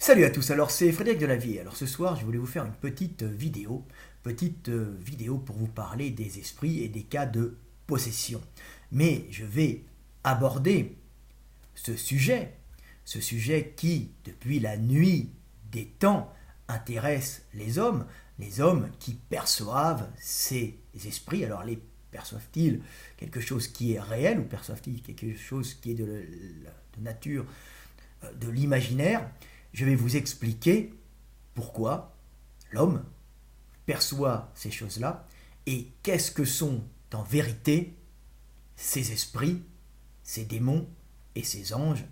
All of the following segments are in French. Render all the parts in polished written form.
Salut à tous, alors c'est Frédéric Delavier. Alors ce soir, je voulais vous faire une petite vidéo pour vous parler des esprits et des cas de possession. Mais je vais aborder ce sujet, ce sujet qui, depuis la nuit des temps, intéresse les hommes qui perçoivent ces esprits. Alors les perçoivent-ils quelque chose qui est réel ou perçoivent-ils quelque chose qui est de nature de l'imaginaire? Je vais vous expliquer pourquoi l'homme perçoit ces choses-là et qu'est-ce que sont en vérité ces esprits, ces démons et ces anges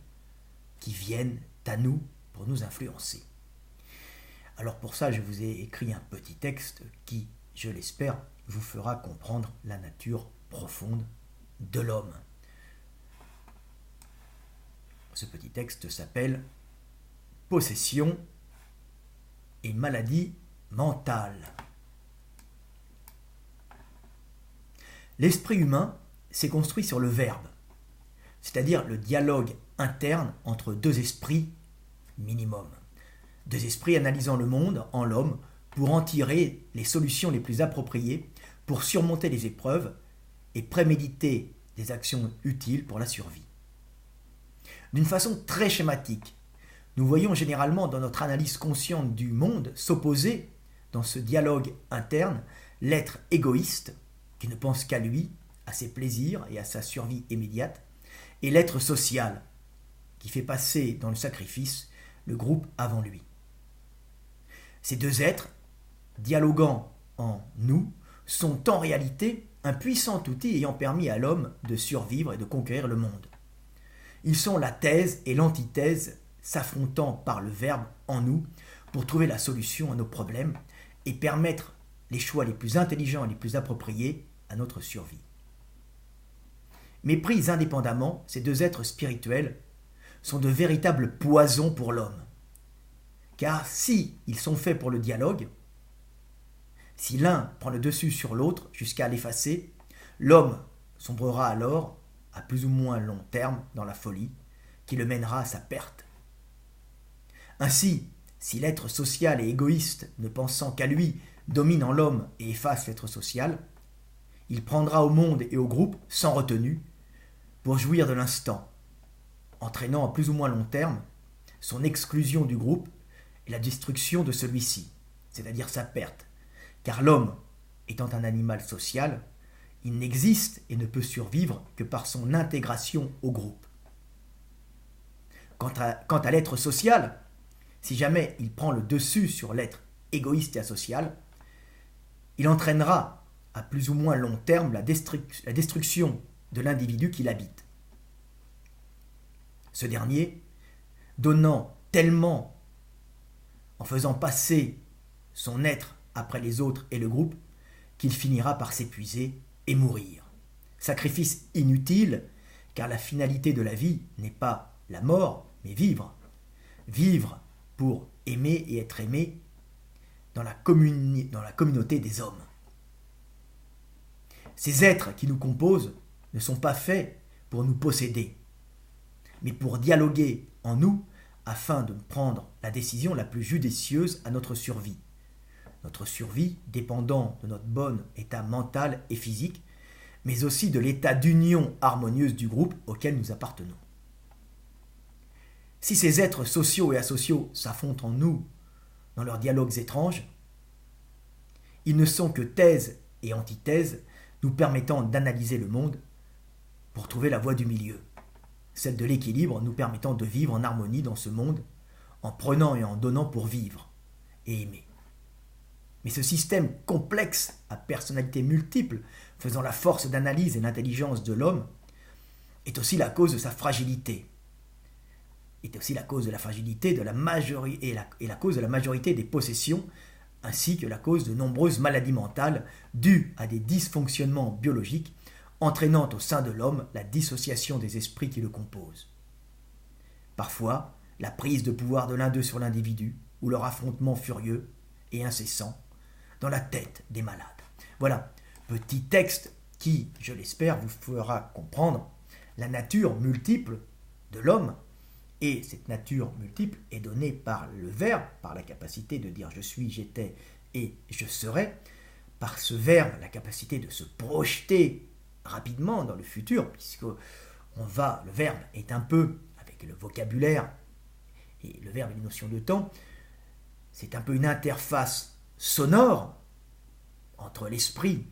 qui viennent à nous pour nous influencer. Alors pour ça, je vous ai écrit un petit texte qui, je l'espère, vous fera comprendre la nature profonde de l'homme. Ce petit texte s'appelle Possession et maladie mentale. L'esprit humain s'est construit sur le verbe, c'est-à-dire le dialogue interne entre deux esprits minimum. Deux esprits analysant le monde en l'homme pour en tirer les solutions les plus appropriées, pour surmonter les épreuves et préméditer des actions utiles pour la survie. D'une façon très schématique, nous voyons généralement dans notre analyse consciente du monde s'opposer, dans ce dialogue interne, l'être égoïste, qui ne pense qu'à lui, à ses plaisirs et à sa survie immédiate, et l'être social, qui fait passer dans le sacrifice le groupe avant lui. Ces deux êtres, dialoguant en nous, sont en réalité un puissant outil ayant permis à l'homme de survivre et de conquérir le monde. Ils sont la thèse et l'antithèse s'affrontant par le verbe en nous pour trouver la solution à nos problèmes et permettre les choix les plus intelligents et les plus appropriés à notre survie. Mais pris indépendamment, ces deux êtres spirituels sont de véritables poisons pour l'homme. Car si ils sont faits pour le dialogue, si l'un prend le dessus sur l'autre jusqu'à l'effacer, l'homme sombrera alors, à plus ou moins long terme, dans la folie, qui le mènera à sa perte. Ainsi, si l'être social et égoïste, ne pensant qu'à lui, domine en l'homme et efface l'être social, il prendra au monde et au groupe, sans retenue, pour jouir de l'instant, entraînant à plus ou moins long terme son exclusion du groupe et la destruction de celui-ci, c'est-à-dire sa perte, car l'homme, étant un animal social, il n'existe et ne peut survivre que par son intégration au groupe. Quant à l'être social, si jamais il prend le dessus sur l'être égoïste et asocial, il entraînera à plus ou moins long terme la destruction de l'individu qui l'habite. Ce dernier, donnant tellement en faisant passer son être après les autres et le groupe, qu'il finira par s'épuiser et mourir. Sacrifice inutile, car la finalité de la vie n'est pas la mort, mais vivre. Vivre pour aimer et être aimé dans la communauté des hommes. Ces êtres qui nous composent ne sont pas faits pour nous posséder, mais pour dialoguer en nous afin de prendre la décision la plus judicieuse à notre survie. Notre survie dépendant de notre bon état mental et physique, mais aussi de l'état d'union harmonieuse du groupe auquel nous appartenons. Si ces êtres sociaux et asociaux s'affrontent en nous dans leurs dialogues étranges, ils ne sont que thèses et antithèses nous permettant d'analyser le monde pour trouver la voie du milieu, celle de l'équilibre nous permettant de vivre en harmonie dans ce monde, en prenant et en donnant pour vivre et aimer. Mais ce système complexe à personnalités multiples, faisant la force d'analyse et l'intelligence de l'homme, est aussi la cause de sa fragilité. Est aussi la cause de la fragilité de la majorité et la cause de la majorité des possessions, ainsi que la cause de nombreuses maladies mentales dues à des dysfonctionnements biologiques entraînant au sein de l'homme la dissociation des esprits qui le composent. Parfois, la prise de pouvoir de l'un d'eux sur l'individu, ou leur affrontement furieux et incessant dans la tête des malades. Voilà, petit texte qui, je l'espère, vous fera comprendre la nature multiple de l'homme Et cette nature multiple est donnée par le verbe, par la capacité de dire je suis, j'étais et je serai, par ce verbe, la capacité de se projeter rapidement dans le futur, puisque le verbe est un peu, avec le vocabulaire et le verbe et les notions de temps, c'est un peu une interface sonore entre l'esprit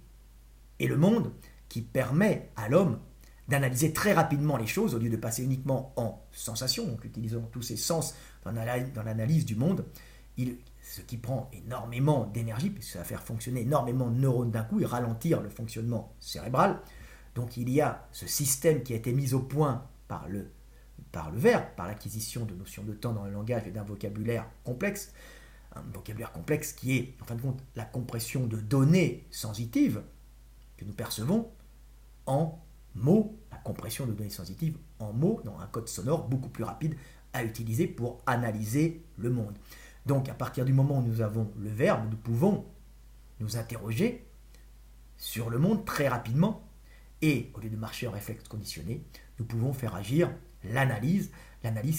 et le monde qui permet à l'homme d'analyser très rapidement les choses au lieu de passer uniquement en sensation, donc utilisant tous ses sens dans l'analyse du monde, ce qui prend énormément d'énergie, puisque ça va faire fonctionner énormément de neurones d'un coup et ralentir le fonctionnement cérébral. Donc il y a ce système qui a été mis au point par le verbe, par l'acquisition de notions de temps dans le langage et d'un vocabulaire complexe, un vocabulaire complexe qui est, en fin de compte, la compression de données sensitives que nous percevons en mots, la compression de données sensitives en mots, dans un code sonore beaucoup plus rapide à utiliser pour analyser le monde. Donc à partir du moment où nous avons le verbe, nous pouvons nous interroger sur le monde très rapidement et au lieu de marcher en réflexe conditionné, nous pouvons faire agir l'analyse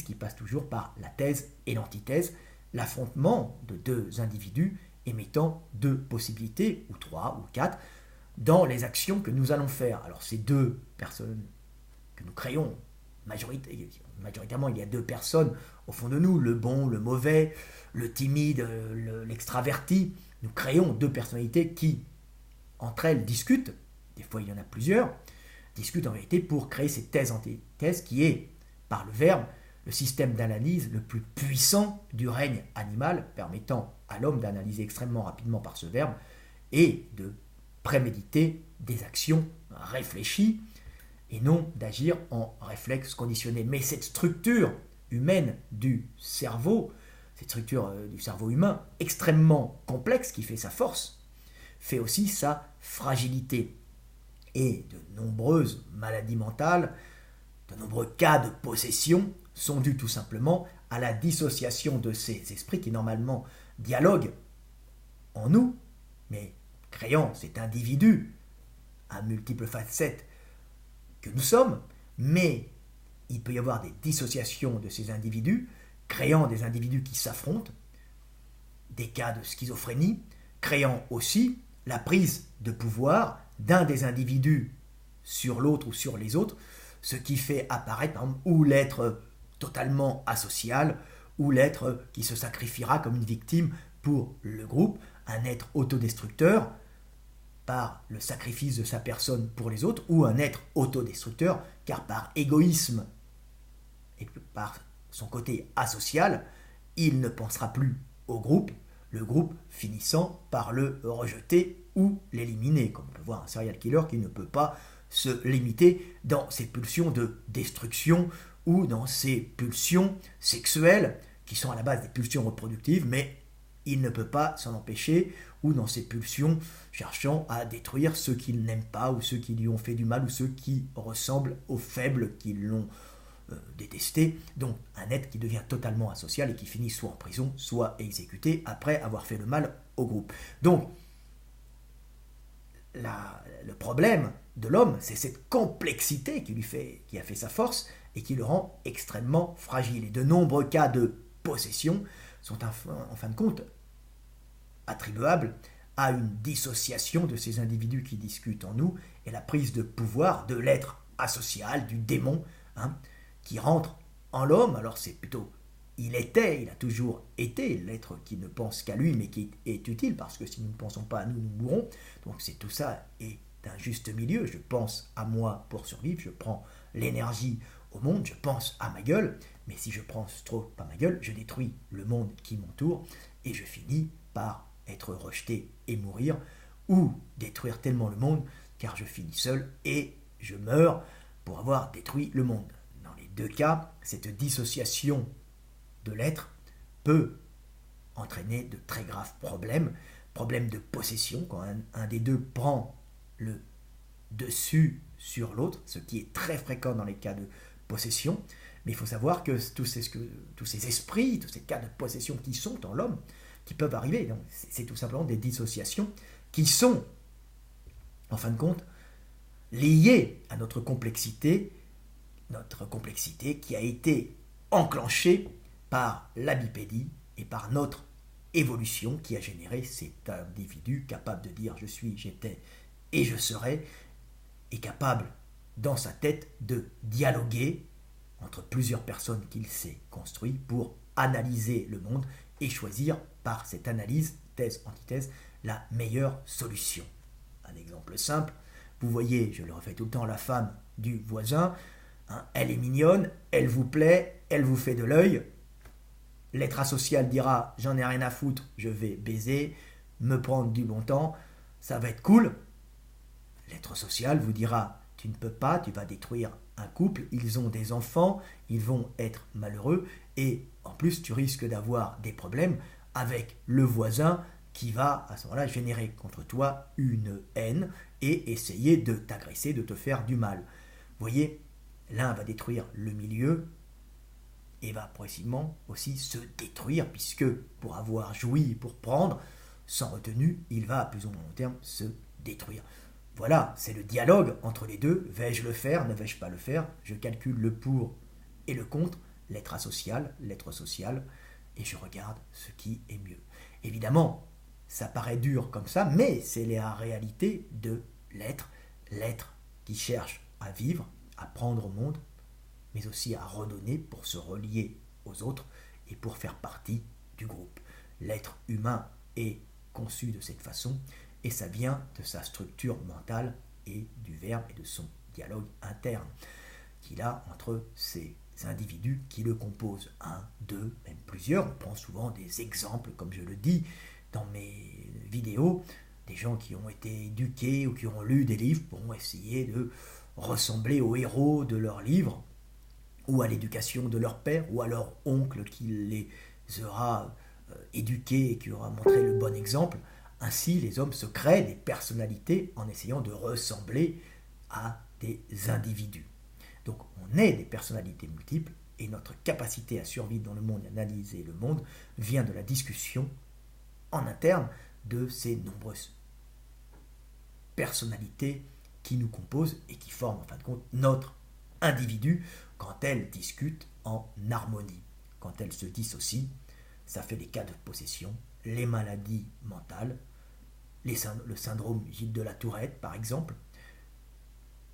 qui passe toujours par la thèse et l'antithèse, l'affrontement de deux individus émettant deux possibilités, ou trois, ou quatre, dans les actions que nous allons faire. Alors ces deux personnes que nous créons, majoritairement il y a deux personnes au fond de nous, le bon, le mauvais, le timide, l'extraverti. Nous créons deux personnalités qui, entre elles, discutent, des fois il y en a plusieurs, discutent en vérité pour créer cette thèse-antithèse qui est, par le verbe, le système d'analyse le plus puissant du règne animal, permettant à l'homme d'analyser extrêmement rapidement par ce verbe et de préméditer des actions réfléchies et non d'agir en réflexe conditionné. Mais cette structure humaine du cerveau, cette structure du cerveau humain extrêmement complexe qui fait sa force, fait aussi sa fragilité. Et de nombreuses maladies mentales, de nombreux cas de possession sont dus tout simplement à la dissociation de ces esprits qui normalement dialoguent en nous, mais créant cet individu à multiples facettes que nous sommes, mais il peut y avoir des dissociations de ces individus, créant des individus qui s'affrontent, des cas de schizophrénie, créant aussi la prise de pouvoir d'un des individus sur l'autre ou sur les autres, ce qui fait apparaître par exemple, ou l'être totalement asocial, ou l'être qui se sacrifiera comme une victime pour le groupe, un être autodestructeur par le sacrifice de sa personne pour les autres, ou un être autodestructeur car par égoïsme et par son côté asocial, il ne pensera plus au groupe, le groupe finissant par le rejeter ou l'éliminer, comme on peut voir un serial killer qui ne peut pas se limiter dans ses pulsions de destruction ou dans ses pulsions sexuelles qui sont à la base des pulsions reproductives, mais il ne peut pas s'en empêcher, ou dans ses pulsions cherchant à détruire ceux qu'il n'aime pas, ou ceux qui lui ont fait du mal, ou ceux qui ressemblent aux faibles qui l'ont détesté. Donc un être qui devient totalement asocial et qui finit soit en prison, soit exécuté après avoir fait le mal au groupe. Donc le problème de l'homme, c'est cette complexité qui a fait sa force et qui le rend extrêmement fragile. Et de nombreux cas de possession sont en fin de compte attribuables à une dissociation de ces individus qui discutent en nous et la prise de pouvoir de l'être asocial, du démon, qui rentre en l'homme. Alors c'est plutôt, il a toujours été l'être qui ne pense qu'à lui, mais qui est utile, parce que si nous ne pensons pas à nous, nous mourrons. Donc c'est tout ça est un juste milieu. Je pense à moi pour survivre, je prends l'énergie au monde, je pense à ma gueule, mais si je pense trop à ma gueule, je détruis le monde qui m'entoure et je finis par être rejeté et mourir, ou détruire tellement le monde car je finis seul et je meurs pour avoir détruit le monde. Dans les deux cas, cette dissociation de l'être peut entraîner de très graves problèmes de possession, quand un des deux prend le dessus sur l'autre, ce qui est très fréquent dans les cas de possession. Mais il faut savoir que tous ces esprits, tous ces cas de possession qui sont en l'homme, qui peuvent arriver, donc c'est tout simplement des dissociations qui sont, en fin de compte, liées à notre complexité qui a été enclenchés par la bipédie et par notre évolution qui a généré cet individu capable de dire je suis, j'étais et je serai, et capable dans sa tête de dialoguer entre plusieurs personnes qu'il s'est construit pour analyser le monde et choisir par cette analyse, thèse, antithèse, la meilleure solution. Un exemple simple, vous voyez, je le refais tout le temps, la femme du voisin, hein, elle est mignonne, elle vous plaît, elle vous fait de l'œil. L'être asocial dira j'en ai rien à foutre, je vais baiser, me prendre du bon temps, ça va être cool. L'être social vous dira tu ne peux pas, tu vas détruire un couple, ils ont des enfants, ils vont être malheureux et en plus tu risques d'avoir des problèmes avec le voisin qui va à ce moment-là générer contre toi une haine et essayer de t'agresser, de te faire du mal. Vous voyez, l'un va détruire le milieu et va progressivement aussi se détruire puisque pour avoir joui, pour prendre sans retenue, il va à plus ou moins long terme se détruire. Voilà, c'est le dialogue entre les deux. Vais-je le faire, ne vais-je pas le faire? Je calcule le pour et le contre, l'être social, et je regarde ce qui est mieux. Évidemment, ça paraît dur comme ça, mais c'est la réalité de l'être qui cherche à vivre, à prendre au monde, mais aussi à redonner pour se relier aux autres et pour faire partie du groupe. L'être humain est conçu de cette façon, et ça vient de sa structure mentale et du verbe et de son dialogue interne qu'il a entre ces individus qui le composent. Un, deux, même plusieurs. On prend souvent des exemples, comme je le dis dans mes vidéos, des gens qui ont été éduqués ou qui ont lu des livres pourront essayer de ressembler aux héros de leurs livres, ou à l'éducation de leur père, ou à leur oncle qui les aura éduqués et qui aura montré le bon exemple. Ainsi, les hommes se créent des personnalités en essayant de ressembler à des individus. Donc, on est des personnalités multiples et notre capacité à survivre dans le monde et à analyser le monde vient de la discussion en interne de ces nombreuses personnalités qui nous composent et qui forment en fin de compte notre individu quand elles discutent en harmonie. Quand elles se dissocient, ça fait des cas de possession, les maladies mentales, le syndrome Gilles de la Tourette par exemple,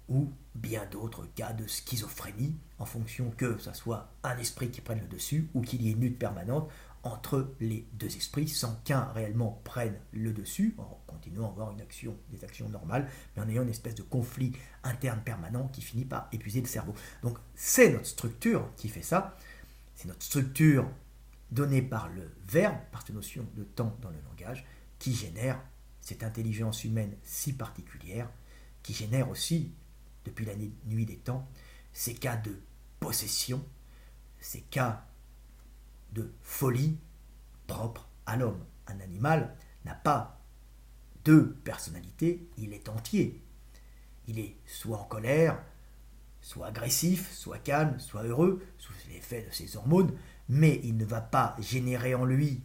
ou bien d'autres cas de schizophrénie, en fonction que ce soit un esprit qui prenne le dessus ou qu'il y ait une lutte permanente entre les deux esprits sans qu'un réellement prenne le dessus, en continuant à avoir des actions normales, mais en ayant une espèce de conflit interne permanent qui finit par épuiser le cerveau. Donc c'est notre structure qui fait ça, c'est notre structure donnée par le verbe, par cette notion de temps dans le langage, qui génère cette intelligence humaine si particulière, qui génère aussi, depuis la nuit des temps, ces cas de possession, ces cas de folie propres à l'homme. Un animal n'a pas deux personnalités, il est entier. Il est soit en colère, soit agressif, soit calme, soit heureux, sous l'effet de ses hormones, mais il ne va pas générer en lui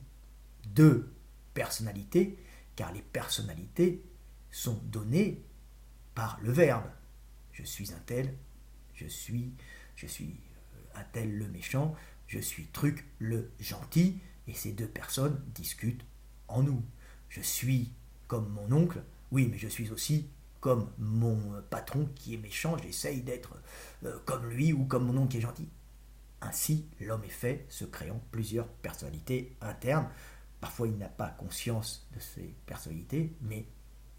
deux personnalités, car les personnalités sont données par le verbe. Je suis un tel, je suis un tel le méchant, je suis truc le gentil, et ces deux personnes discutent en nous. Je suis comme mon oncle, oui, mais je suis aussi comme mon patron qui est méchant, j'essaye d'être comme lui ou comme mon oncle qui est gentil. Ainsi, l'homme est fait, se créant plusieurs personnalités internes. Parfois, il n'a pas conscience de ces personnalités, mais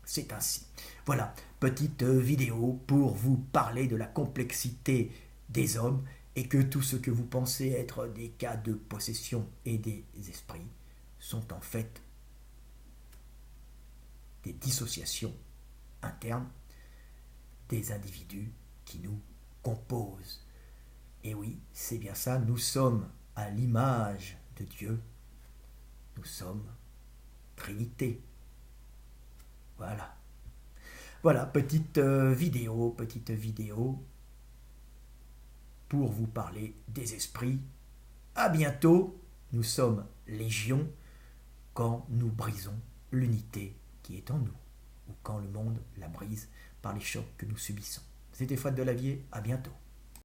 c'est ainsi. Voilà, petite vidéo pour vous parler de la complexité des hommes et que tout ce que vous pensez être des cas de possession et des esprits sont en fait des dissociations internes des individus qui nous composent. Et oui, c'est bien ça, nous sommes à l'image de Dieu, nous sommes Trinité. Voilà. Voilà, petite vidéo pour vous parler des esprits. À bientôt, nous sommes légion quand nous brisons l'unité qui est en nous, ou quand le monde la brise par les chocs que nous subissons. C'était Fouad Delavier, à bientôt.